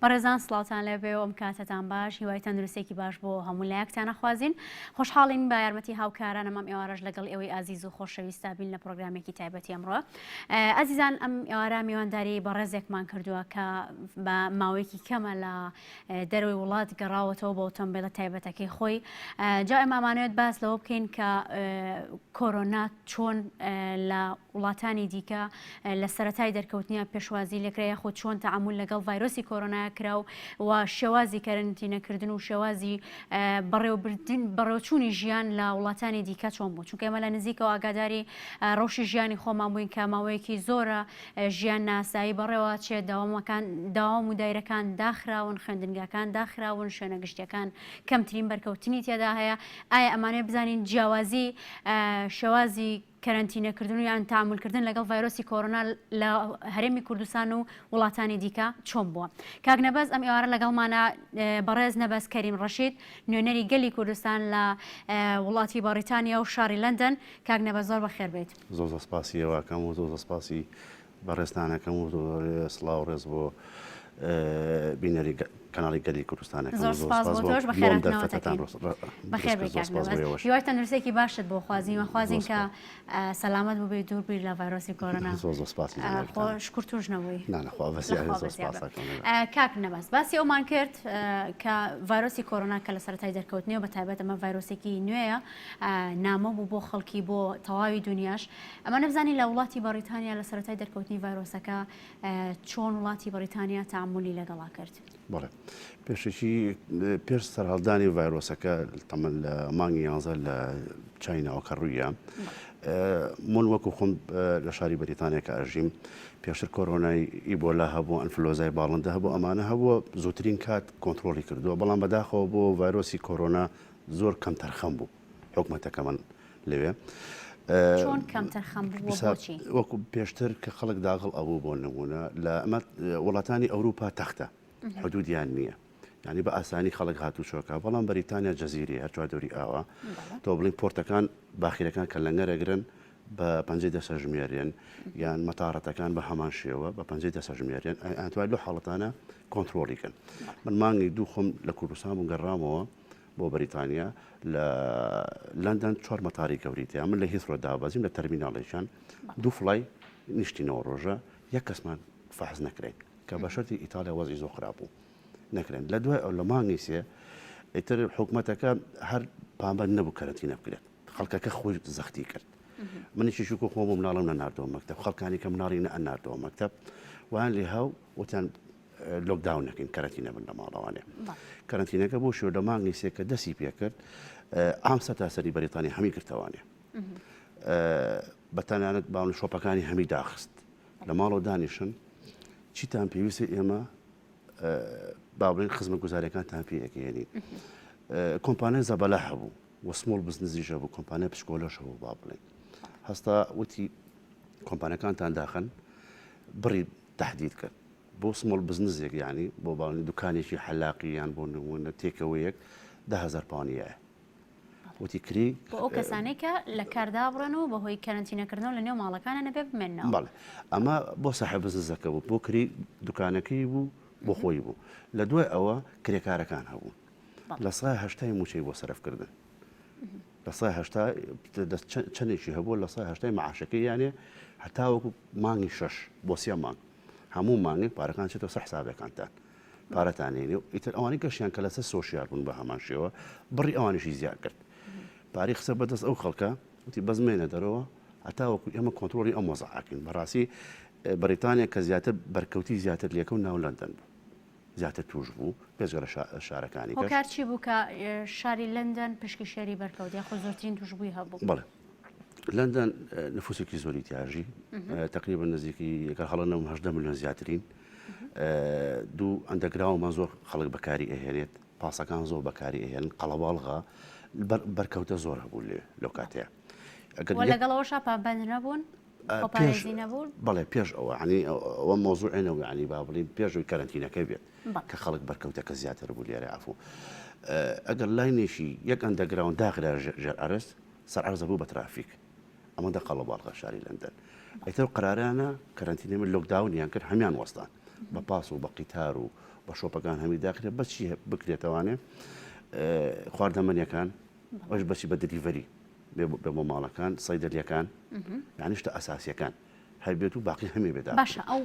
بەڕێزان سڵاوتان لەبێ و ئەم کاتتان باش هیوای تەندروستێکی باش بۆ هەموو لایەکتان نەخوازین خۆشحاڵین با یارمەتی هاوکارانم ئەم ئێوارەش لەگەڵ ئێوەی ئازیز و خۆشەویستا بین لە پرۆگرامێکی تایبەتی ئەمڕۆ ئازیزان ئەم ئێوارە میوانداری بەڕێزێکمان کردووە کە بە ماوەیەکی کەمە لە دەروی وڵات گەڕاوەتەوە بۆ ئۆتۆمبیلە تایبەتەکەی خۆی جا ئێمە ئەمانەوێت باس لەوە بکەین کە کۆرۆنا چۆن لە وڵاتانی دیکە لە سەرەتای دەرکەوتنیە پێشوازی لەکرێ خۆ چۆن تەعامل لەگەڵ ڤایرۆسی کۆرۆنا کرا و شێوازی کەرەنتینەکردن و شێوازی بەڕێوەبردن بەڕێوەچوونی ژیان لە وڵاتانی دیکە چۆن بوو چونکە ئێمە لە نزیکەوە ئاگاداری ڕۆژی ژیانی خۆمان بووین کە ماوەیەکی زۆرە ژیان ناسایی بەڕێوە چێت داوام و دایرەکان داخراون خوێندنگەکان داخراون شوێنە گشتیەکان کەمترین بەرکەوتنی تێدا هەیە ئایا ئەمانەیە بزانین جیاوازی شێوازی کەرەنتینەکردن و یان تەعاملکردن لەگەڵ ڤایرۆسی کۆرۆنا لە هەرێمی کوردستان و وڵاتانی دیکە چۆن بووە کاک نەبەز ئەم ئێوارە لەگەڵمانە بەڕێز نەبەز کەریم ڕەشید نوێنەری گەلی کوردستان لە وڵاتی بەریتانیا و شاری لەندەن کاک نەبەز زۆر بەخێر بێت زۆر سپاسی ئێوەکەم و زۆر سپاسی بەڕێستانەکەم و سڵاو ڕێز بۆ بینەری کەناڵی گەلی کوردستانەکە زۆر سپاس بۆ تۆش بەخێرهاتنەوەتەکەین بەخێر بێت کاک نەبەز هیوای تەندروستێکی باشت بۆ خوازین کە سەلامەت ببێت دوور بیر لە ڤایرۆسی کۆرۆنا زۆر سپاسی شکر توش نەبووی کاک نەبەز باسی ئەومان کرد کە ڤایرۆسی کۆرۆنا کە لە سەرەتای دەرکەوتنیەوە بەتایبەت ئەمە ڤایرۆسێکی نوێیە نامە بوو بۆ خەڵکی بۆ تەواوی دنیاش ئەمە نەبزانی لە وڵاتی بەریتانیا لە سەرەتای دەرکەوتنی ڤایرۆسەکە چۆن وڵاتی بەریتانیا تەعاملی لەگەڵا کرد بەڵێ پێشێکی پێش سەرهەڵدانی ڤایرۆسەکە تەمەن لە مانگی 11 لە چایناوە کە ڕوویە من وەکو خۆم لە شاری بەریتانیا کە ئەژیم پێشتر کۆرۆنای ئیبۆلا هەبوو ئەنفلۆزای باڵندە هەبوو ئەمانە هەبووە زووترین کات کۆنتترۆلی کردووە بەڵام بەداخەوە بۆ ڤایرۆسی کۆرۆنا زۆر کەم تەرخەم بوو حکوومەتەکەمان لەوێ چۆن کەم تەرخەم بوو بۆچی وەکو پێشتر کە خەڵک داغڵ ئەوبوو بۆ نمونە لە ئەمە وڵاتانی ئەوروپا تەختە حدودیان نییە ینی بە ئاسانی خەڵک هاتوو چۆکە بەڵام بەریتانیا جەزیری هەرچوار دەوری ئاوە تۆ بڵین پۆرتەکان باخیرەکان کە لەنگەرەگرن بە 5 دەسەژمێریان یان مەتاڕەتەکان بە هەمان شێوە بە 5 دەسەژمێریان ئەتوانێت لەو حاڵەتانە کۆنتترۆلیکەن من مانگی دوو خۆم لە کوردستان بوو گەڕامەوە بۆ بەریتانیا لە لەندەن 4 مەتاری گەوریتیان من لە هیثرۆ دابەزیم لە تەرمیناڵێکیان دوو فڵای نیشتینەوە ڕۆژە یەک کەسمان فەحز نەکرێت کە بە شەرتی ئیتالیا وەزی زۆر خراپ بوو نەکرێن لە دوای ئەو لە مانگی سێ ئیتر حکوومەتەکە هەر پامبەر نەبوو کەرەنتینە بکرێت خەڵکەکە خۆی زەختی کرد منیشی شوکو خۆم مناڵم نەناردەوە مەکتەب خەڵکانی کە مناڵی نەناردەوە مەکتەب وان لێ هاو وتیان لۆکداون نەکەین کەرەنتینە بن لە ماڵەوانێ کەرەنتینەکە بۆ شوێ لە مانگی سێ کە دەستی پێ کرد ئام سەتاسەری بەریتانی هەمی کردوانێ بەتەنانەت باون شۆپەکانی هەمی داخست لە ماڵەوە دانیشن چیتان پێویستی ئێمە با بڵین خزمە گوزاریەکانتان پێەکەێنین کۆمپانیای زەبەلا هەبوو وە سمۆڵ بزنزیش هەبوو کۆمپانیای پشکۆلەش هەبوو با بڵێن هەستا وتی کۆمپانیەکانتان داخن بڕی تهدید کرد بۆ سمۆڵ بزنزێک یعنی بۆ باڵنی دوکانێکی حەلاقی یان بۆ نمونە تێکەوەیەک 10,000 پاونیایە وتی کری بۆ ئەو کەسانەی کە لە کاردا بڕێنەوە بەهۆی کەرەنتینەکردنەوە لە نێو ماڵەکانە نەبێ بمێنەوە بەڵێ ئەمە بۆ ساحب بزنزەکە بوو بۆ کری دوکانەکەی بوو بۆ خۆی بوو لە دوای ئەوە کرێکارەکان هەبوون لە سای هەشتای موچەی بۆ سەرفکردن لە سای هەشتا چەندێکی هەبوو لە سای هەشتای معاشەکەی یانێ هەتا وەکو مانگی 6 بۆ 3 مانگ هەموو مانگێک پارەکان چێتەوە سە حسابەکانتان پارەتانێنێ و ئیتر ئەوانەی گەشتیان کە لەسەر سۆشیال بوون بە هەمان شێوە بڕی ئەوانیشی زیاد کرد پارەی خسە بەدەست ئەو خەڵکە وتی بەزمێنە دەرەوە هەتا وەکو ئێمە کۆنتترۆلی ئەم وەزعاکەین بەڕاستی بەریتانیا کە زیاتر بەرکەوتی زیاتر لێکە و ناو لەندەن بوو زیاتر توش بوو پێشگەرە شارەکانی کار چی بوو کە شاری لەندەن پشکی شەری بەرکەوتی خۆ زۆرترین توش بووی هەبوو بەڵێ لەندەن نفوسێکی زۆری تیاژی تقریبا نزیکی یەکە هەڵەنەوە 18 ملیۆن زیاترین دوو ئەندەگراومان زۆر خەڵک بەکاری ئەهێنێت پاسەکان زۆر بەکاری ئەهێن قەڵەواڵغا بەرکەوتە زۆر هەبوو لەو کاتەیە لەگەڵەوەش پابەند نەبوون بەڵێ پێش ئەوە عنی ئەوە مۆزوع عێنەوە عنی با بڵین پێشوی کەرەنتینەکەی بێت کە خەڵک بەرکەوتەکە زیاتر بوو لێرە ئافوو ئەگەر لاینێکی یەک ئەندەگراون داخرا ژێر ئەرست سەر عەرزە بوو بە ترافیک ئەمە دە قەڵەباڵغا شاری لەندەن ئەیتر قەرارانە کەرەنتینە من لۆکداونیان کرد هەمیان وەستان بە پاس و بە قیتار و بە شۆپەکان هەمی داخرێت بەچی بکرێتەوانێ خواردەمەنیەکان ئەوش بەچی بە دلیڤەری بە بۆ ماڵەکان سەیدەریەکان یعنی شتە ئەساسیەکان هەبێت و باقی هەمی بێدا باشە ئەو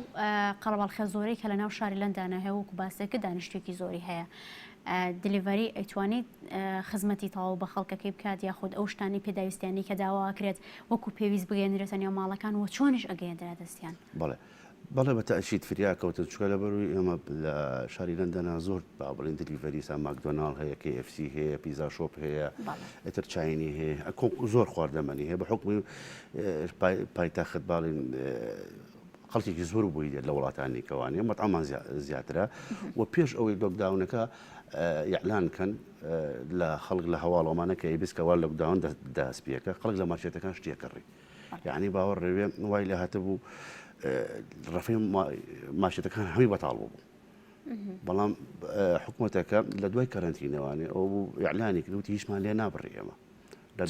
قەڵەباڵخە زۆرەی کە لە ناو شاری لەندانە هەیە وەکو باسێکە دانیشتێکی زۆری هەیە دلیڤەری ئەیتوانیت خزمەتی تەواو بە خەڵکەکەی بکات یاخود ئەو شتانی پێداویستیانی کە داواکرێت وەکو پێویست بگەێنرێتە نێو ماڵەکان و چۆنیش ئەگەیەندرا دەستیان بەڵێ بە تەشید فریاکەوتە چکە لە بەروی ئێمە لە شاری لەندەنا زۆر با بڵین دلیڤەری سا ماکدۆناڵ هەیە KFC هەیە پیزا شۆپ هەیە ئەتر چاینی هەیە زۆر خواردەمەنی هەیە بە حکمی پایتەخت باڵین خەڵکێکی زۆر بووی لە وڵاتانی کەوانێ مەتعامان زیاترە و پێش ئەوەی لۆکداونەکە یعلان کەن لە خەڵک لە هەواڵەمانە کە ئیبسکەوا لۆکداون دەست پێەکە خەڵک لە مارشێتەکان شتێکەڕی یعنی باوەڕ ڕێوێ وای لە هاتەبوو ڕفی ماشێتەکان هەمی بەتاڵ بوو بەڵام حکوومەتەکە لە دوای کەرنتینەوانێ ئەو بوو یعلانی کردوتی هیچمان لێ نابڕی ئێمە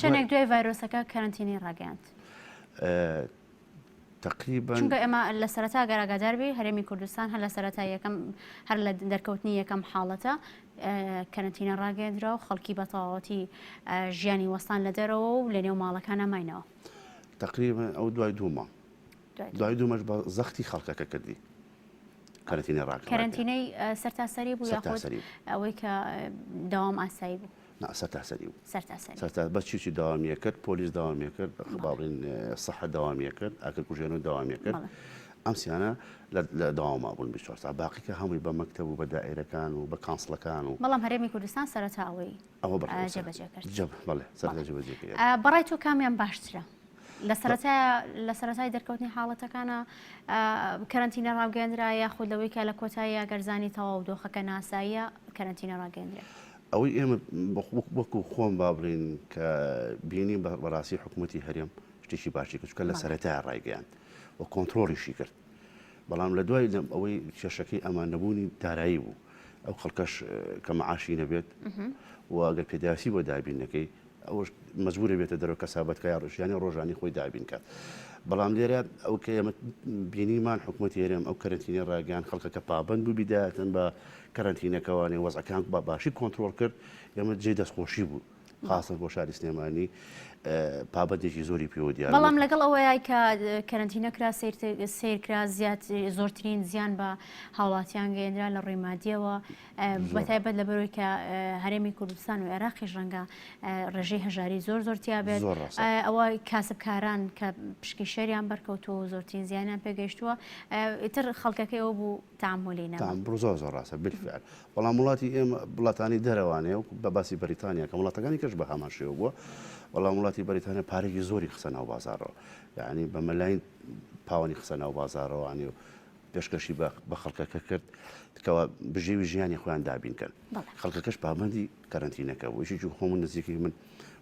چەندێک دوای ڤایرۆسەکە کەرنتینی ڕاگەاند تقریبا چونکە ئێمە لە سەرەتا گەراگاداربی هەرێمی کوردستان هەر لە سەرەتا یەکەم هەر لە دەرکەوتنی یەکەم حاڵەتە کەرنتینە ڕاگەاندرا و خەڵکی بە تەواوەتی ژیانی وەستان لە دەرەوە و لە نێو ماڵەکان نەماینەوە تقریبا ئەو دوای دوومە دوای دوومەش بە زەختی خەڵکەکە کردی کەرنتینە ڕاگەاند کەرنتینەی سەرتاسەری بوو یاخود ئەوەی کە داوام ئاسایی بوو سەرتاسەری بوو سەرتاسەری بە چیچی داوامیە کرد پۆلیس داوامیە کرد باڵین سەحە داوامیە کرد ئاکر کوژێن و داوامیە کرد ئەم سیانە لە داواما بوون 24 ساعت باقیکە هەمووی بە مەکتەب و بە دائیرەکان و بە کانسڵەکان و بەڵام هەرێمی کوردستان سەرەتا ئەوەی جێبەجێ کرد بەڵێ سەرەتا جێبەجێ کرد بەڕای تۆ کامیان باشترە لە سەرەتای دەرکەوتنی حاڵەتەکانە کەرنتینە ڕاگەاندرا یاخود لەوەی کە لە کۆتایی ئەگەرزانی تەواو دۆخەکە ناساییە کەرنتینە ڕاگەاندرا ئەوەی ئێمە وەکو خۆم بابڕین کە بینیم بەڕاستی حکوومەتی هەرێم شتێکی باشی کرد چکە لە سەرەتای ڕایگەیاند و کۆنتترۆلیشی کرد بەڵام لە دوای ئەوەی کێشەکەی ئەمان نەبوونی دارایی بوو ئەو خەڵکەش کە مەعاشی نەبێت و ئەگەر پێداسی بۆ دابینەکەی ئەوش مەجبورە بێتە دەرەوە کەسابەتکە یا ڕژیانی ڕۆژانی خۆی دابین کات بەڵام لێرە ئەو کە ئێمە بینیمان حکوومەتی هەرێم ئەو کەرنتینە ڕاگەیان خەڵکەکە پابند بوو بیدایەتن بە کەرنتینەکەوانی وەزەکان بە باشی کۆنتترۆل کرد ئێمە جێ دەستخۆشی بوو خاصن بۆ شاری سلێمانی پابەتێکی زۆری پێوە بەڵام لەگەڵ ئەوەیە کە کەرنتینەکرا سیرکرا زۆرترین زیان بە هاوڵاتیان گەێنرا لە ڕێمادیەوە بەتایبەت لە بەرەوەی کە هەرێمی کوردستان و عێراقی ژەنگە ڕێژەی هەژاری زۆر تیابێت ئەوە کاسبکاران کە پشکی شەریان بەرکەوتووە و زۆرترین زیانیان پێگەیشتووە ئیتر خەڵکەکەی ئەوە بوو تامۆلی نەبوو زۆر ڕاستە بالفعل بەڵام وڵاتی ئێمە وڵاتانی دەرەوانەیە و بە باسی بەریتانیا کە وڵاتەکانی کەش بە هەمان شێوە بووە وەڵام وڵاتی بەریتانیا پارێکی زۆری خسە ناو بازارەوە یعنی بە مەلاین پاوەنی خسە ناو بازارەوەوانی و پێشکەشی بە خەڵکەکە کرد کەەوە بژێوی ژیانی خۆیان دابینکەن خەڵکەکەش پابندی کەرنتینەکە بوو ئیشی هەموو نزیکی من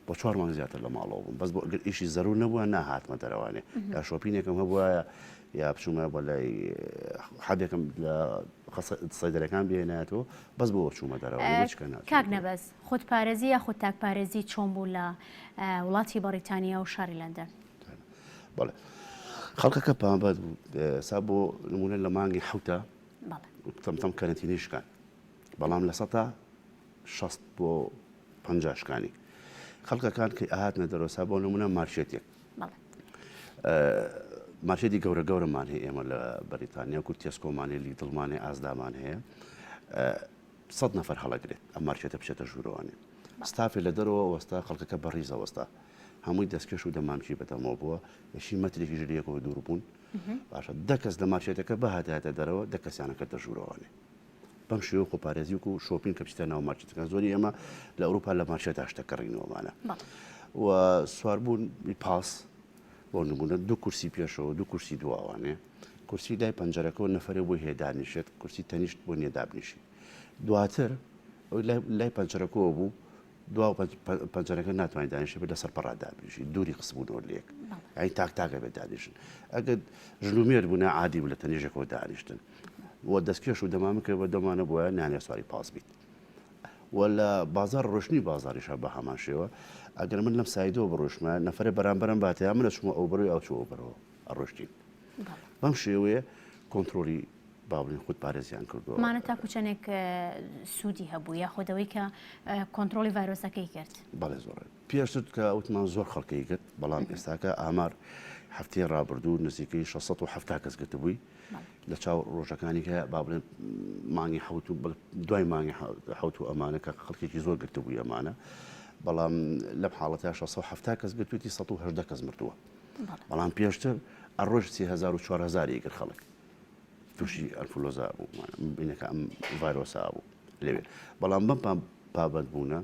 بۆ 4 مانگ زیاتر لە ماڵەوە بووم بەس بۆ ئەگەر ئیشی زەرور نەبووە ناهاتمە دەرەوانێ یا شۆپینێکم هەبووە یا بچوومە بۆ لای حەبێکم لە سەیدەرەکان بێنێتەوە بەس بۆ چوومە دەرەوە کاک نەبەس خودپارێزی یا خود تاکپارێزی چۆن بوو لە وڵاتی بەریتانیا و شاری لەندەن بەڵێ خەڵکەکە پابەت بوو سا بۆ نمونە لە مانگی حوتە تەمتەم کەرنتینیشکان بەڵام لە سەتا 60 بۆ 50 شکانی خەڵکەکان کە ئاهاتنە دەرەوە سا بۆ نمونە مارشێتێک مارشێتی گەورە گەورەمان هەیە ئێمە لە بەریتانیا و تێسکۆمانی لیدڵمانی ئازدامان هەیە 100 نەفەر هەڵەگرێت ئەم مارشێتە بچێتە ژوورەوەی ستافی لە دەرەوە وەستا خەڵکەکە بەڕیزە وەستا هەمووی دەستکەش و دەمامکی بەتەمەوە بووە یەشی مەترێکی ژریەکەوە دوور بوون باشە دەکەس لە مارشێتەکە بەهاتاتە دەرەوە دەکەسیانەکە دەژوورەوەنێ بەم شێوە خۆپارێزی و شۆپین کە بچتە ناو مارشێتەکە زۆری ئێمە لە ئەوروپا لە مارشێت هاشتەکەڕینەوەمانە و سواربوون پاس بۆ نمونە دوو کورسی پێشەوە دوو کورسی دواوانێ کورسی لای پەنجەرەکەەوە نەفرە بۆ هێدانیشێت کورسی تەنیشت بۆ نیێدابنیشی دواتر لای پەنجەرەکەەوە بوو دوا پەنجەرەکە ناتوانین دانیشت بێت لەسەر پەڕادابنیشی دووری قسبوونەوە لێک ئەین تاکتاکە بێت دانیشن ئەگەر ژلومێر بوونە عادی بوو لە تەنیژەکەەوە دانیشتن وە دەستکێش و دەمامکە بە دەمانە بۆیە نانێ سواری پاس بیت وە لە بازار ڕۆشنی بازاریشە بە هەمان شێوە ئەگەر من لەم سایدەوە بڕۆشمە نەفرە بەرامبەرم باتەیە منە چوومە ئەو بەرەوەی ئەو چوە بەرەوە ئەڕۆشتین بەم شێوەیە کۆنتترۆلی باڵین خودت پارێزیان کردو مانە تاکو چەندێک سوودی هەبوو یا خۆدەوەی کە کۆنتترۆلی ڤایرۆسەکەی کرد بەڵێ زۆر پێشتر کە ئەوتمان زۆر خەڵکی کرد بەڵام ئێستاکە ئامار هەفتەی ڕابردوو نزیکەی 670 کەس گرتبووی لە چاو ڕۆژەکانی کە با بڵێن مانگی دوای مانگی حوت و ئەمانە کە خەڵکێکی زۆر گرتبووی ئەمانە بەڵام لەم حاڵەتە 670 کەس گرتوویتی 118 کەس مردووە بەڵام پێشتر ئەڕۆژ 3400 کرد خەڵک تووشی ئەنفلۆزا بوو بینەکە ئەم ڤایرۆسا بوو لەوێ بەڵام بەم پابەت بوونە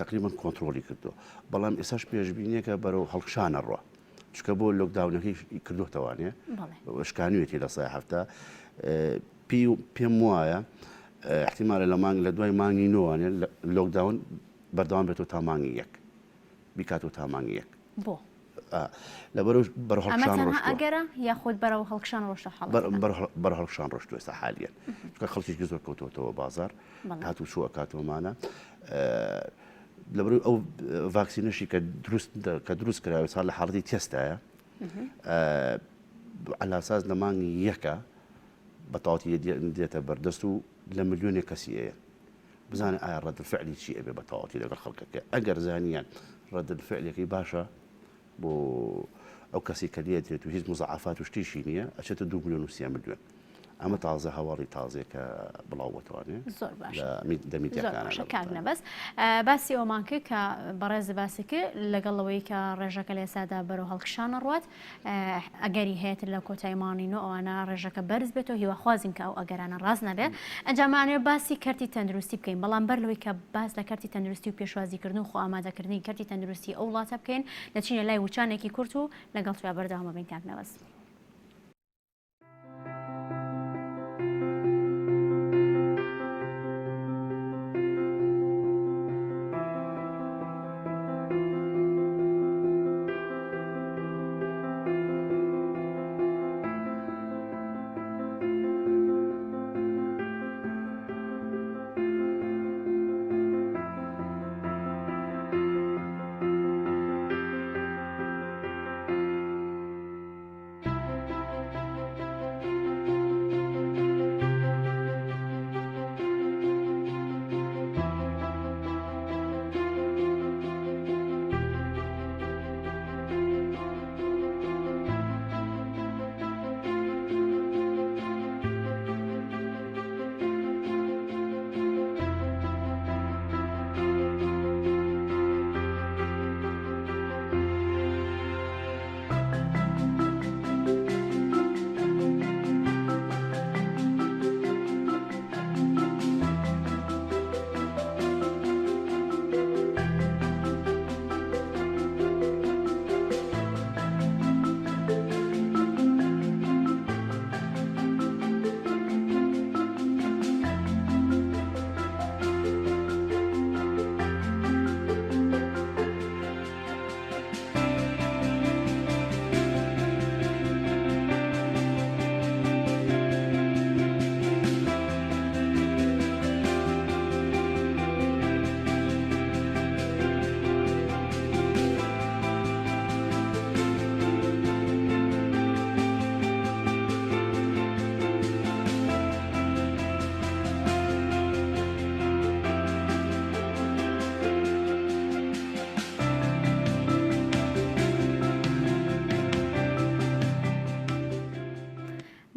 تقریبا کۆنتترۆلی کردو بەڵام ئێساش پێشبینیەکە بەرەو هەڵکشانە ڕوە چکە بۆ لۆکداونەکەی کردوتەوانێ شکانوێتی لە سای هەفتە پێم وایە احتیمالە لە مانگ لە دوای مانگی نووانێ لۆکداون بەردەوام بێتەوە تا مانگی یەک بیکاتەوە تا مانگی یەک بۆ لەبەرەوە بەرە هەڵکشان ئەگەرە یاخۆت بەرەوە هەڵکشان ڕۆشتە بەر هەڵکشان ڕۆشت ئێستا حالیان چکە خەڵکیشی زۆر کەوتوەوە بازار هاتوو چووە کاتۆمانە لەبەر ئەو ڤاکسینەشی کە دروست کراوە ساڵ لە حاڵەتی تێستایە علاساس لە مانگی یەکە بەتەواوەتی دێتە بەردەست و لە ملیۆنێک کەسی ئەیە بزانێ ئایا ڕەدفعلی چی ئەبێ بەتەواوەتی لەگەڵ خەڵکەکە ئەگەر زانیان ڕەدفعلەکەی باشە بۆ ئەو کەسی کە دێتێت و هیچ مزعافات و شتیشی نییە ئەچێتە 2 ملیۆن و 3 ملیۆن ئەمە تازە هەواڵی تازێک کە بڵاو بتوانێت زۆر باش دەمیدیەکانە بەس باسی ئەومان کرد کە بەڕێز باسی کرد لەگەڵەوەی کە ڕێژەکە لە ئێسادا بەرەو هەڵکشانە ڕوات ئەگەری هەیە لە کۆتایمانین و ئەوانە ڕێژەکە بەرز بێتەوە هیواخوازین کە ئەو ئەگەرانە ڕاست نەبێت ئەنجامانێ باسی کەرتی تەندروستی بکەین بەڵام بەر لەوەی کە باس لە کەرتی تەندروستی و پێشوازیکردن و خۆ ئامادەکردنی کەرتی تەندروستی ئەو وڵاتە بکەین دەچینە لای وچانێکی کورت و لەگەڵ تویا بەردەوامە بین کاکنەوەست.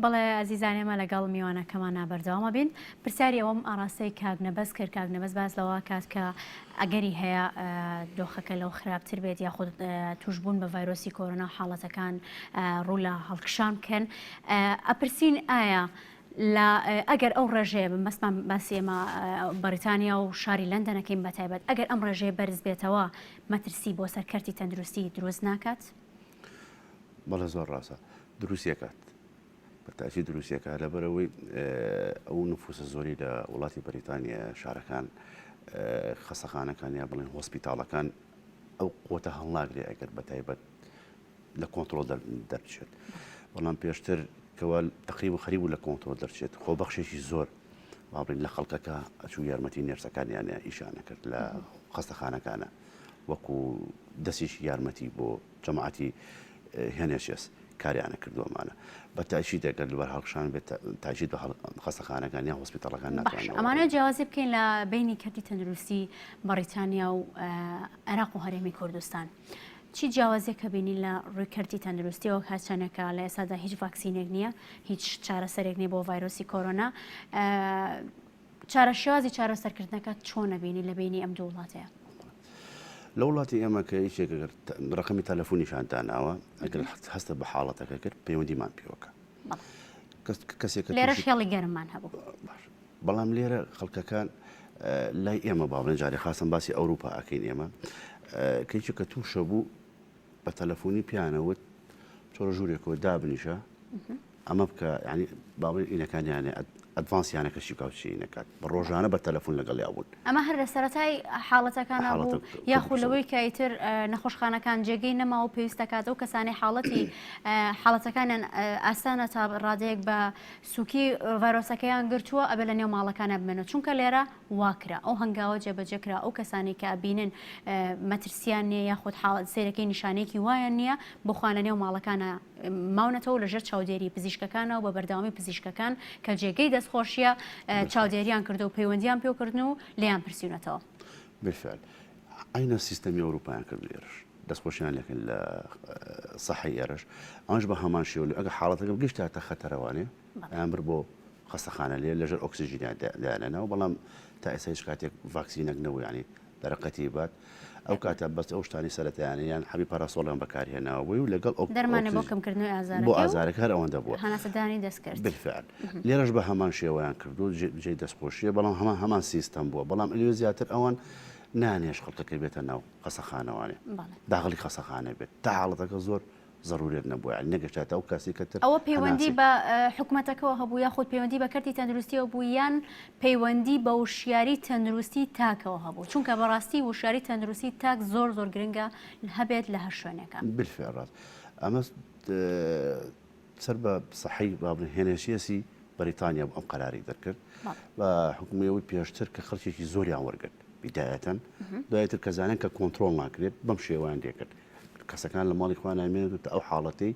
بەڵێ ئازیزانێمە لەگەڵ میوانەکەمان نابەردەوامە بین پرسیاری ئەوەم ئاراستەی کاگنەبەست کرد کاگنەبەست باس لەوە کات کە ئەگەری هەیە دۆخەکە لەو خراپتر بێت یاخود توشبوون بە ڤایرۆسی کۆرۆنا حاڵەتەکان ڕوو لە هەڵکشان بکەن ئەپرسین ئایا لە ئەگەر ئەو ڕێژەیە مەسمان باسی ئێمە بەریتانیا و شاری لەندەنەکەین بەتایبەت ئەگەر ئەم ڕێژەیە بەرز بێتەوە مەترسی بۆ سەرکەرتی تەندروستی دروست ناکات؟ بەڵێ زۆر ڕاستە دروستیەکات بەتاکی دروستیەکە لەبەرەوەی ئەو نفوسە زۆری لە وڵاتی بەریتانیا شارەکان خەسەخانەکان یا بڵێن هۆسپیتاڵەکان ئەو قوتە هەڵناگرێ ئەگەر بەتایبەت لە کۆنتترۆل دەرچێت بەڵام پێشتر کەوا تقریبا خەریب لە کۆنتترۆل دەرچێت خۆ بەخشێکی زۆر وابڵین لە خەڵکەکە ئەچوو یارمەتی نێرسەکانیانە ئیشانە کرد لە خەستەخانەکانە وەکو دەستیشی یارمەتی بۆ جەماعەتی هێنێشێس کاریانە کردووەمانە بە تاچی دەگەر لەبەر هەڵکشان بێت تاچیت بە خەستەخانەکان یان هۆسپیتاڵەکان ناتوانێت. ئەمانە جیاوازی بکەین لە بینی کەتی تەندروستی بەریتانیا و عێراق و هەرێمی کوردستان. چی جیاوازیەکە بینی لە ڕوویکردی تەندروستیەوە هاچانەکە لە ئێستادا هیچ ڤاکسینێک نییە، هیچ چارەسەرێک نیە بۆ ڤایرۆسی کۆرۆنا. چارەشێوازی چارەسەرکردنەکە چۆنە بینی لە بینی ئەم دوو وڵاتەیە؟ لە وڵاتی ئێمە کە هیچێک ڕقمی تەلەفۆنیشان داناوە ئەگەر هەستە بە حاڵەتەکە کرد پەیوەندیمان پێوەکە کەسێک لێرە خێڵی گەرممان هەبوو. بەڵام لێرە خەڵکەکان لای ئێمە باڵێن جارێ خاصن باسی ئەوروپا ئەکەین ئێمە کەیچە کە تووشە بوو بە تەلەفۆنی پیانەوت چۆرە ژوورێکەوە دابنیشە ئەمە بکە ینی باڵێن ئینەکانیانێ ئەدڤانسیانەکەشی کاوچینەکات بە ڕۆژانە بە تەلەفۆن لەگەڵ یاون. ئەمە هەر لە سەرەتای حاڵەتەکان بوو یاخود لەوەی کە ئیتر نەخۆشخانەکان جێگەی نەما و پێویستەکات ئەو کەسانی حاڵەتەکانیان ئاسانە تا ڕادەیەک بە سووکی ڤایرۆسەکەیان گرتووە ئەبێ لە نێو ماڵەکانە بمێنەوە چونکە لێرە واکرا ئەو هەنگاوە جێبەجێکرا ئەو کەسانی کە ئەبینن مەترسیان نییە یاخود سیرەکەی نیشانەیەکی وایان نییە بخوانە نێو ماڵەکانە ماونەتەوە لەژێر چاودێری پزیشکەکانەوە بە بەردەوامی پزیشکەکان کە جێگەی دەستخۆشیە چاودێریان کردو و پەیوەندیان پێوکردن و لیان پرسیونەتەوە. بالفعل عینە سیستەمی ئەوروپایان کرد لێرش دەستخۆشیان لەکەن لە سەحی ئێرش ئەوش بە هەمان شێوە ئەگە حاڵەتەکە گەشتاتە خەتەرەوانێ ئەیان بر بۆ خەستەخانە لێ لەژێر ئۆکسیژینیان دایانەوە بەڵام تا ئێستا هیچ کاتێک ڤاکسینەک نەبوو ینی دەرەقەتی بات ئەو کاتە بەس ئەو شتانی سەرەتایانیان حەبی پاراسۆڵیان بەکارهێناوەی و لەگەڵ دەرمانە بۆ کەمکردنەوەی ئازارەکە بۆ ئازارێک هەر ئەوەندە بووە هەناسەدانی دەستکرد. بالفعل لێرەش بە هەمان شێوەیان کردو جێی دەستخۆشیە بەڵام هەمان سیستەم بووە بەڵام ئەلێ زیاتر ئەوان نانێش خەڵکەکە بێتە ناو خەسەخانەوانێ داخلی خەسەخانە بێت تا حاڵەتەکە زۆر ضرورێت نەبووە نەگەشتاتە ئەو کاسی کەتر ئەوە پەیوەندی بە حکوومەتەکەەوە هەبوو یاخود پەیوەندی بە کەرتی تەندروستیەوە بوو یان پەیوەندی بە وشیاری تەندروستی تاکەوە هەبوو چونکە بەڕاستی وشاری تەندروستی تاک زۆر گرنگە هەبێت لە هەر شوێنێکە. بالفعل ڕاست ئەمە سەر بە سەحی بابن هێنێشیەسی بەریتانیا ئەم قەراری دەرکرد بە حکوومەوەی پێشتر کە خەڵکێکی زۆریان وەرگرت بیدایەتەن دوایەتر کەزانن کە کۆنتترۆل ناکرێت بەم شێوەیان دێکرد کەسەکان لە ماڵی خوا نامێنێت ئەو حاڵەتی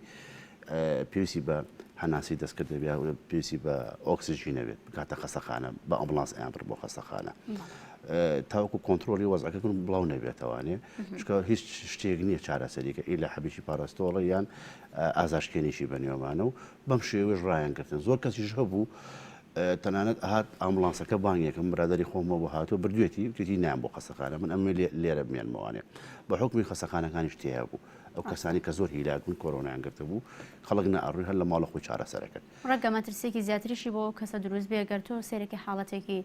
پێویستی بە هەناسی دەستکرد دەبێت پێویستی بە ئۆکسیژینە بێت بکاتە خەسەخانە بە ئەمبڵانس ئەیان بر بۆ خەسەخانە تاوەکو کۆنتترۆلی وەزعەکەکن بڵاو نەبێتەوانێ چکە هیچ شتێک نییە چارەسەریکە ئی لە حەبیشی پاراستۆڵە یان ئازاشکێنیشی بەنێومانە و بەم شێوەش ڕایانگرتن زۆر کەسیش هەبوو تەنانەت هات ئامبڵانسەکە بانگێکم برادری خۆمەوە بۆ هاتووە بردوێتی وتی نام بۆ خەسەخانە من ئەمە لێرە بمێنمەوانێ بە حکمی خەسەخانەکانیش تێیا بوو ئەو کەسانی کە زۆر هیلاکن کۆرۆنایان گرتە بوو خەڵک نەئەڕووی هەر لە ماڵە خۆی چارەسەرەکەن ڕەنگە مەترسێکی زیاتریشی بۆ کەسە دروست بێگەر تۆ سێرەکی حاڵەتێکی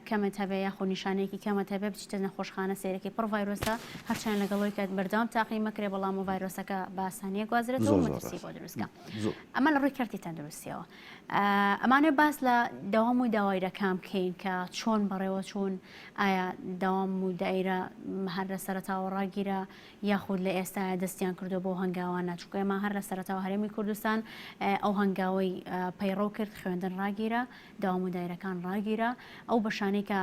کەمت هەبێ یاخۆ نیشانەیەکی کەمت هەبێ بچیتە نەخۆشخانە سێرەکی پڕ ڤایرۆسە هەرچیان لەگەڵەوەی کە بەردەوام تاقی مەکرێ بەڵام و ڤایرۆسەکە بە ئاسانیە گوازرێتەوە مەترسی بۆ دروستکە. ئەمە لە ڕووی کەرتی تەندروستیەوە ئەمانێ باس لە داوام و داوایرەکان بکەین کە چۆن بەڕێوە چوون ئایا داوام و دایرە هەر لە سەرەتاوە ڕاگیرە یاخود لە ئێستا دەستیان کردو بۆ هەنگاوانە چونکە ئێمە هەر لە سەرەتاوە هەرێمی کوردستان ئەو هەنگاوەی پەیڕۆ کرد خوێندن ڕاگیرە داوام و دایرەکان ڕاگیرە ئەو بەشانەی کە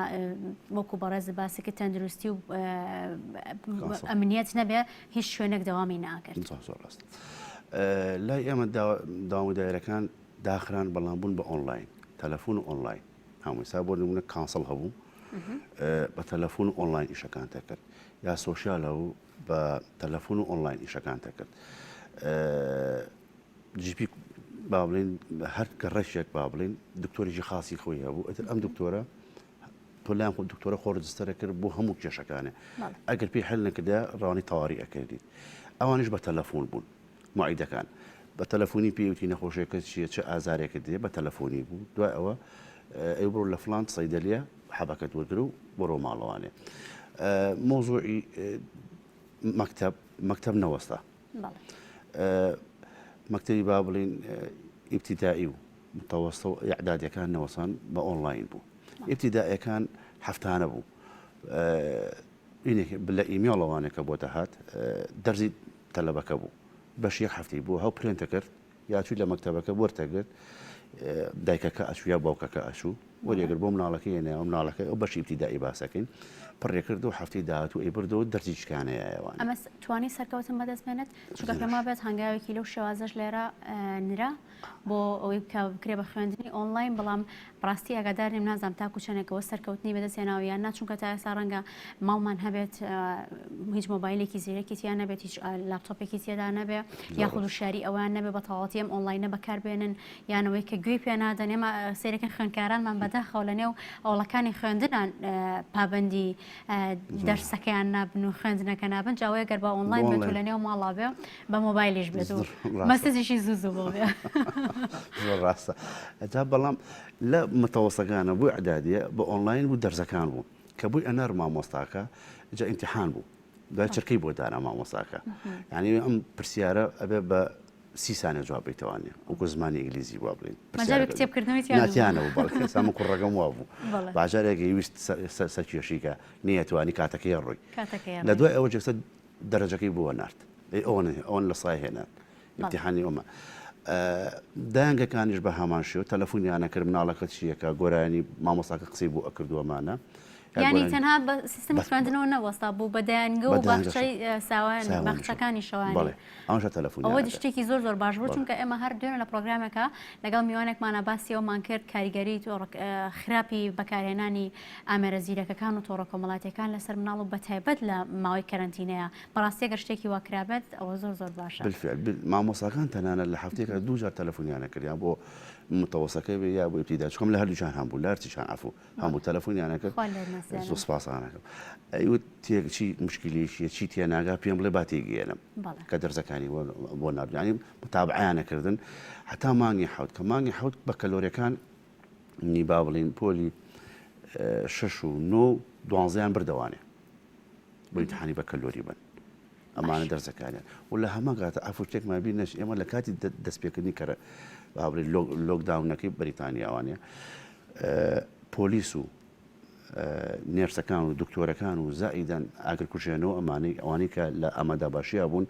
وەکو بەڕێز باسێکی تەندروستی و ئەمنیەت نەبێ هیچ شوێنێک داوامی ناکرد. لای ئێمە داوام و دایرەکان داخران بەڵام بوون بە ئۆنلاین تەلەفۆن و ئۆنلاین هەموویسا بۆ نمونە کانسڵ هەبوو بە تەلەفۆن و ئۆنلاین ئیشەکان تەکرد یا سۆشیالە و بە تەلەفۆن و ئۆنلاین ئیشەکان تەکرد جیپی با بڵین هەر گەڕەشێک با بڵین دکتۆریی خاصی خۆی هەبوو ئەتر ئەم دکتۆرە تۆلایان خۆ دکتۆرە خۆ ڕجستەرە کرد بۆ هەموو کێشەکانە ئەگەر پێی هەل نەکردا ڕوانی تەواوی ئەکردیت ئەوانش بە تەلەفۆن بوون معیدەکان بە تەلەفۆنی پێوتی نەخۆشیەکە چیە چه ئازارێکە دێ بە تەلەفۆنی بوو دوای ئەوە ئەو بڕۆ لە فلان سەیدەلیە حەبەکەت وەرگر و بڕۆ ماڵەوانێ مۆزوعی مەکتەب نەوەستا مەکتەبی با بڵین ئیبتیدایی و متەوەستە و ئیعدادیەکان نەوەسان بە ئۆنلاین بوو ئیبتیدائیەکان هەفتانە بوو لە ئیمێڵەوانێکە بۆ دەهات دەرزی تەلەبەکە بوو بەش یەک هەفتەی بوو هەو پرێنتە کرد یاچووی لە مەکتەبەکە وەرتەگرت دایکەکە ئەچوو یا باوکەکە ئەچوو وەرێگر بۆ مناڵەکە هێناوە مناڵەکە ئەو بەشی ابتیدایی باسەکەین پڕێ کردو هەفتەی داهاتوو ئەی بردەوە دەرجی چکانەیەوان ئەمە توانی سەرکەوتن بەدەست بێنێت چونکە پێما بێت هەنگاوێکی لەو شێوازەش لێرە نرا بۆ ئەوەی بکرێ بە خوێندنی ئۆنلاین بەڵام ڕاستی ئاگاداریم نازانم تاکو چەندێکەوە سەرکەوتنی بەدەستێناوە یان ناچونکە تا ئێستا ڕەنگە ماڵمان هەبێت هیچ مۆبایلێکی زیرەکی تیان نەبێت هیچ لاپتۆپێکی تێدا نەبێ یاخود وشاری ئەویان نەبێ بە تەواوەتی ئەم ئۆنلاینە بەکاربێنن یانەوەی کە گوێی پێ نادەن ئێمە سێرەکەن خوێندکارانمان بەداخەوە لە نێو ئەوڵەکانی خوێندنان پابەندی دەرسەکەیان نابن و خوێندنەکە نابن جاوەیە گەر بە ئۆنلاین بێت و لە نێو ماڵا بێ بە مۆبایلیش بێت و مەسەجیشی زوو بۆ بێ زۆر ڕاستە ئەجا بەڵام لە متەوەسەکانە بووی عدادیە بە ئۆنلاین بوو دەرزەکان بوو کە بووی ئەنەر مامۆستاکە جا ئیمتیحان بوو دوای چرکەی بۆ دانا مامۆستاکە یعنی ئەم پرسیارە ئەبێ بە 30 ثانیە جواب بیتوانێ وەکو زمانی ئینگلیزی وا بڵین ناتیانەوە بەڵکە سامە کوڕەکەم وا بوو باجارێکی ویست سەرکێشیکە نیەتوانی کاتەکەی ڕووی لە دوای ئەوە جەکسە دەرەجەکەی بووە نارد ئەوەن لە سای هێنان ئیمتیحانی ئەومە دایانگەکانیش بە هەمان شێوە تەلەفۆنیانە کرد مناڵەکە چیەکە گۆرانی مامۆستاکە قسەی بوو ئەکردووەمانە ینی تەنها بە سیستمی خوێندنەوە نەوەستا بوو بە دەیانگە و بەخشەی ساوان بەخشەکانی شەوانی ئەوش تەلەفۆن ئەوە شتێکی زۆر زۆر باش بوو چونکە ئێمە هەر دوێنە لە پرۆگرامێکە لەگەڵ میوانێکمانە باسی ئەومان کرد کاریگەری خراپی بەکارهێنانی ئامێرە زیرەکەکان و تۆڕە کۆمەڵاتیەکان لەسەر مناڵ و بەتایبەت لە ماوەی کەرەنتینەیە بەڕاستی ئەگەر شتێکی وا کرابێت ئەوە زۆر زۆر باشە مامۆستاکان تەنانەت لە هەفتەیەکە دووجار تەلەفۆنیانە کردیان بۆ متەوەسەکەی بێ یا بۆ ئیبتیدا چکەم لە هەردووچان هەم بوو لە هەرچیشان عەفوو هەموو تەلەفۆنیانە کرد زۆر سپاسانەکەم ئەیوت تێکچی مشکلیشیە چی تێ ناگا پێم بڵێ با تێگەێنم کە دەرزەکانی بۆ نردانی متابعیانەکردن هەتا مانگی حەوت کە مانگی حەوت بە کەلۆریەکان نی با بڵین پۆلی 6 و 9 12یان بردەوانێ بۆ ئیمتیحانی بە کەلۆری بن ئەمانە دەرزەکانیان و لە هەمە کاتە ئەفو شتێکمان بینەش ئێمە لە کاتی دەستپێکردنی کەرە بابڕێ لۆکداونەکەی بەریتانیاوانە پۆلیس و نێرسەکان و دکتۆرەکان و زائیدان ئاگرکوژێنەوە ئەوانەی کە لە ئەمەدا باشییا بوون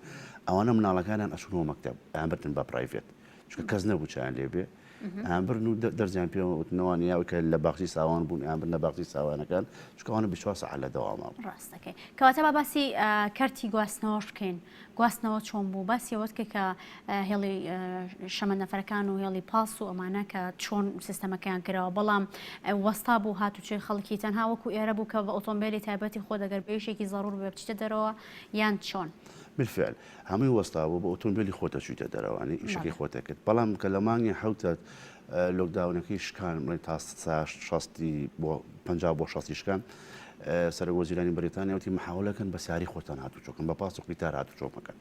ئەوانە مناڵەکانیان ئەچونەوە مەکتەب ئەیان بردن بە پرایڤێت چونکە کەس نەبوو چیان لێبێ ئەیان برن و دەرزیان پێوتنەوەوانی یاوە کە لە باختی ساوان بوون ئەیان برن لە باختی ساوانەکان چونکەوانە 24 ساعت لە دەوامە ڕاستەکەی کەواتە با باسی کارتی گواستنەوەش بکەین گواستنەوە چۆن بوو باسی ئەوەت کە هێڵی شەمەندەفەرەکان و هێڵی پاس و ئەمانە کە چۆن سیستەمەکەیان کراوە بەڵام وەستا بوو هاتوچێ خەڵکی تەنها وەکو ئێرە بوو کە بە ئۆتۆمبیلی تایبەتی خۆ دەگەر بێشێکی زەڕور بێ بچیتە دەرەوە یان چۆن بالفعل هەمووی وەستا بوو بە ئۆتۆمبیلی خۆتە چوویتە دەرەوەی ئیشەکەی خۆتە کرد بەڵام کە لە مانگی حوتە لۆکداونەکەی شکان بڵێ تا 60 بۆ 50 بۆ 60 شکان سەرۆک وەزیرانی بەریتانیا وتی محاولەکەن بە سیاری خۆتان هاتوچۆکن بە پاس و قیتار هاتوچۆمەکەن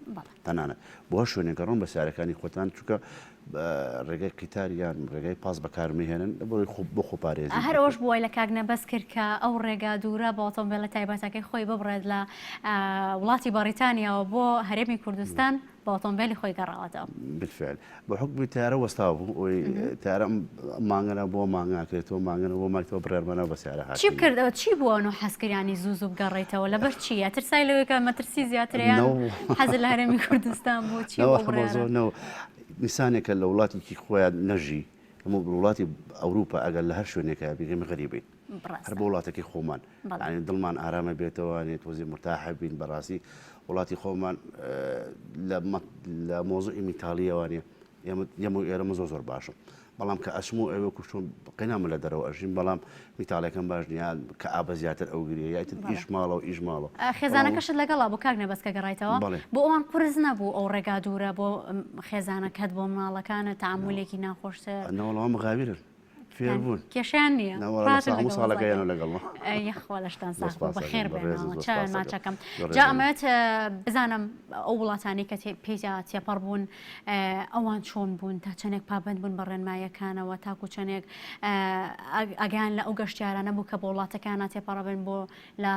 تەنانە بۆ شوێنێکە ڕۆن بە سیارەکانی خۆتان چووکە ڕێگەی قیتاریان ڕێگەی پاس بەکارمێهێنن بۆ خۆپارێزی هەر ئەوش بۆی لە کاک نەبەس کرد کە ئەو ڕێگا دوورە بە ئۆتۆمبیلە تایبەتەکەی خۆی ببڕێت لە وڵاتی بەریتانیاەوە بۆ هەرێمی کوردستان بە ئۆتۆمبیلی خۆی گەڕاوەتەوە بالفعل بە حکمی تارە وەستا بوو ئەوی تارە مانگەنە بۆ مانگاکرێتەوە مانگەنە بۆ ماکتەوە بڕێرمەنە بە سیارە هات چی بکردەوە چی بووە و حەزکردیانی زوو بگەڕێتەوە لەبەر چیە ترسای لەوەیکە مەترسی زیاتریان حەز لە هەرێمی کوردستان بۆ چی نیسانێکە لە وڵاتێکی خۆیان نەژی هەموو وڵاتی ئەوروپا ئەگەر لە هەر شوێنێکە بگەمە غەریبین هەر بە وڵاتێکی خۆمان ینی دڵمان ئارامە بێتەوەوانێت وەزی مرتاحە بین بەڕاستی وڵاتی خۆمان لە مۆزوعی میتاڵیەوانێ ئێمە ئێرەمە زۆر باشم بەڵام کە ئەسمو ئەوە کوشتون قەینامە لە دەرەوە ئەژین بەڵام میتاڵەکەم باش نیان کە ئابە زیاتر ئەو گرێ یایتر ئیش ماڵەوە ئیش ماڵەوە خێزانەکەشت لەگەڵا بۆ کاک نەبەستکە گەڕایتەوە بۆ ئەوان قرس نەبوو ئەو ڕێگا دوورە بۆ خێزانەکەت بۆ مناڵەکانە تەعامولێکی ناخۆشتە نەوەڵەوە مغاویرن فێربوون کێشیان نییە ساڵەکەیان لەگەڵ یەخوا لەشتان ساخ بەخێر بێنەوە چاوێن ماچەکەم جا ئەمەوێت بزانم ئەو وڵاتانی کە پێیا تێپەڕ بوون ئەوان چۆن بوون تا چەندێک پابند بوون بە ڕێنمایەکانەوە تاکو چەندێک ئەگەیان لە ئەو گەشتیارانە بوو کە بۆ وڵاتەکانە تێپەڕە بن بۆ لە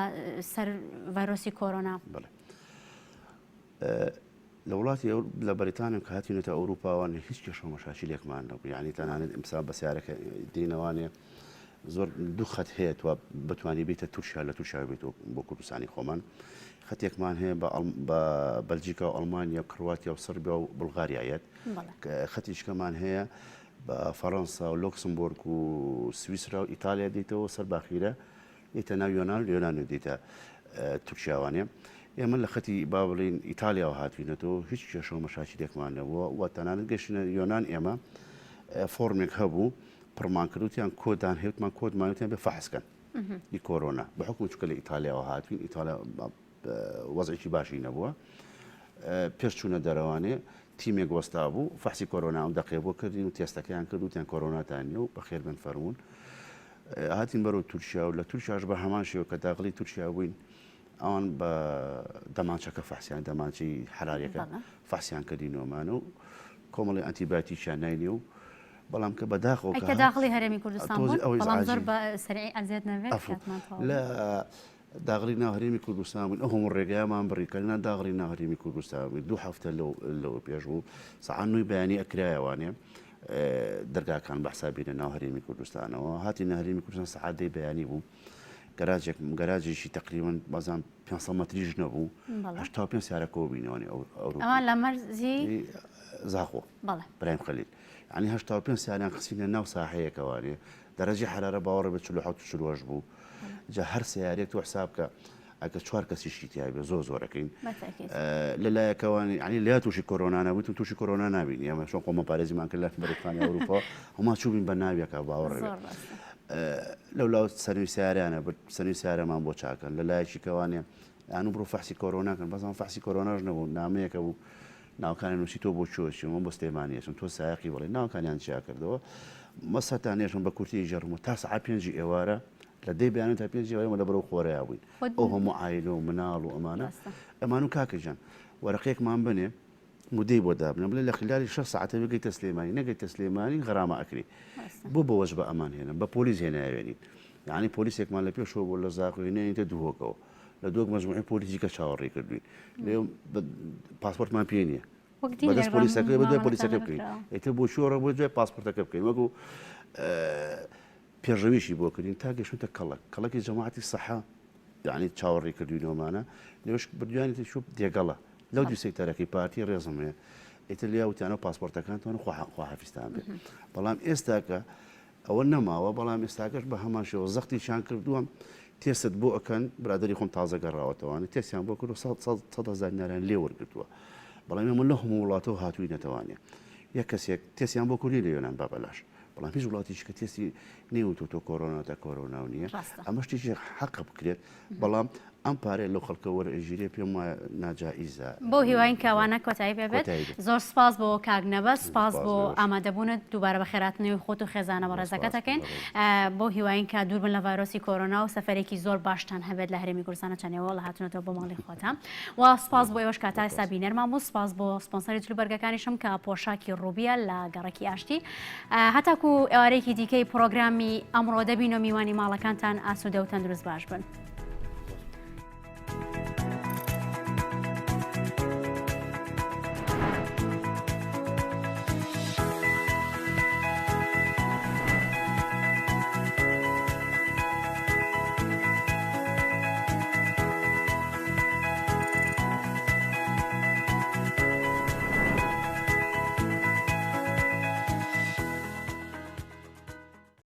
سەر ڤایرۆسی کۆرۆنا لە وڵاتی لە بەریتانیا کە هاتیونێتە ئەوروپاوانە هیچ کێشە مەشاکیلێکمان نەبوو یعنی تەنانەت ئەمسا بە سیارەکە دینەوانێ زۆر دوو خەت هەیە تو بتوانانی بیتە تورکیا لە تورکیا بێت بۆ کوردستانی خۆمان خەتێکمان هەیە بە بەلجیکا و ئەڵمانیا و کرواتیا و سربیا و بولغاریایەت خەتیشکەمان هەیە بە فەڕەنسا و لۆکسمبۆرگ و سویسرا و ئیتالیا دیتەوە سەر باخیرە دیتە ناو یۆنان و دیتە تورکیاوانێ ئێمە لە خەتی با بڵین ئیتالیاوە هاتوینەتەوە هیچ کێشە و مەشاکلێکمان نەبووە و تەنانەت گەشتنە یۆنان ئێمە فۆرمێک هەبوو پڕمان کردوتیان کۆدان هێوتمان کۆدمانوتیان بێ فەحسکەن ی کۆرۆنا بە حکوم چکە لە ئیتالیاوە هاتوین ئیتالیا وەزعێکی باشی نەبووە پێش چوونە دەرەوانێ تیمێک وەستا بوو فەحسی کۆرۆنا و دەقێ بۆ کردین و تێستەکەیان کردوتیان کۆرۆناتانیە و بەخێر بن فەرمونون هاتین بەرەو تورکیا و لە تورکیاش بە هەمان شێوە کە داغڵی تورکیا بووین ئەوان بە دەمانچەکە فەحسیان دەمانچی حرارەکە فەحسیان کردینەوەمانە و کۆمەڵی ئەنتیباتیکیان ناینێ و بەڵام کە بەداخەوە کە داخڵی هەرێمی کوردستان بوو بەڵام زۆر بە سەرعی ئەزیەت نەبێت لە داغڵی ناوهەرێمی کوردستان بووین ئەو هەموو ڕێگایمان بڕیکردنا داغڵی ناوهەرێمی کوردستان بووین 2 هەفتە لەوە پێش بوو سەعات 9 بەیانی ئەکرایەوانێ دەرگاکان بەحسابینە ناو هەرێمی کوردستانەوە هاتی ناهرێمی کوردستان سەعات 10 بەیانی بوو گەراجێکی تقریبا بازان 500 مەتریش نەبوو 85 سیارە کۆبینەوەنی ئەوان لە مەرزی زاخۆ برایم خەلیل ینی 85 سیاریان قسینە ناو ساحەیەکەوانێ دەرەجی حرارە باوەڕە بە 47 بوو جا هەر سیارێک تو حساب کە ئەگە 4 کەسیشی تیای بێ زۆرەکەین لەلایەکەوانی عنی لیا تووشی کۆرۆنا نەبوویت و تووشی کۆرۆنا نبین ئێمە چۆن قۆمە پارێزیمان کرد لە بەریتانی ئەوروپا هەما چوبین بە ناویەکە باوەڕێ لەولاو سەروی سیارانە سەروی سیارەمان بۆ چاکەن لەلایەکی کەوانێ یان بڕۆ فەحسی کۆرۆناکەن بەزان فەحسی کۆرۆناش نەبوو نامەیەکە بوو ناوکانی نووسی تۆ بۆ چۆچیەوە بۆ ستێمانیەچن تۆ سایقی بڵێ ناوکانیان چیا کردەوە مەسەتانێشم بە کورتی ژەڕمە تا سەعات 5 ئێوارە لە دەی بەیانێت تا 5 ئێوارە لە بەرەو خۆرەیا بووین ئەو هەموو عایلە و مناڵ و ئەمان و کاکەجان وەرەقەیەکمان بنێ مودەی بۆ دابنە بڵێ لە خلالی 6 ساعتە بگەیتە سلێمانی نەگەیتە سلێمانی غەرامە ئەکری بۆ بەوەش بە ئەمان هێنن بە پۆلیس هێناوێنین یعنی پۆلیسێکمان لە پێشەوە بۆ لە زاقوێنێنیتە دووهۆکەوە لە دووەک مەجموعی پۆلیسیکە چاوەڕێ کردوین لێ پاسپۆرتمان پێ نییە بەدەست پۆلیسەکە بە دوای پۆلیسەکە بکەین ئێتە بۆ شۆڕە بۆ دوای پاسپۆرتەکە بکەین وەکو پێشەویشی بۆ کردین تا گەشتە کەڵکی جەماعەتی سەحا یعنی چاوەڕێ کردوینەوەمانە لێش بردوانێتی شوب دێگەڵە لەو دوو سێکتەرەکەی پارتی ڕێزم هەیە ئیتر لیاوتیانە پاسپۆرتەکانتان خواحافیستان بێت بەڵام ئێستاکە ئەوە نەماوە بەڵام ئێستاکەش بە هەمان شێوە زەختیشان کردووە تێست بۆ ئەکەن برادری خۆم تازە گەڕاوەتەوانێت تێسیان بۆ کرد و 100,000 دیناریان لێ وەرگرتووە بەڵام ئێمە لە هەموو وڵاتەوە هاتووینەتەوانێ یەک کەسێک تێسیان بۆ کوردی لە یۆنان بابەلاش بەڵام هیچ وڵاتیش کە تێستی نێوتۆ تۆ کۆرۆناتە کۆرۆنا و نییە ئەمە شتێکی حەق بکرێت بەڵام ئەم پارێ لەو خەڵکە وەرئێژیرێ پێم وایە ناجائیزە بۆ هیواین کەوانە کۆتایی بێت زۆر سپاس بۆ کاگنەبە سپاس بۆ ئامادەبوونت دووبارە بە خێراتنەوەی خۆت و خێزانە بە ڕێزەکەتەکەین بۆ هیواین کە دوور بن لە ڤایرۆسی کۆرۆنا و سەفەرێکی زۆر باشتان هەبێت لە هەرێمی کوردستانە چەنێەوە لە هاتونەتەوە بۆ ماڵی خۆتە و سپاس بۆ ئێوەش کاتا سابینەرمان بوو سپاس بۆ سپۆنسەری جلوبەرگەکانیشم کە پۆشاکی ڕووبیە لە گەڕێکی ئاشتی هەتاکو ئێوارەیەکی دیکەی پرۆگرامی ئەمڕۆ دەبین و میوانی ماڵەکانتان ئاسوودە و تەندروست باش بن.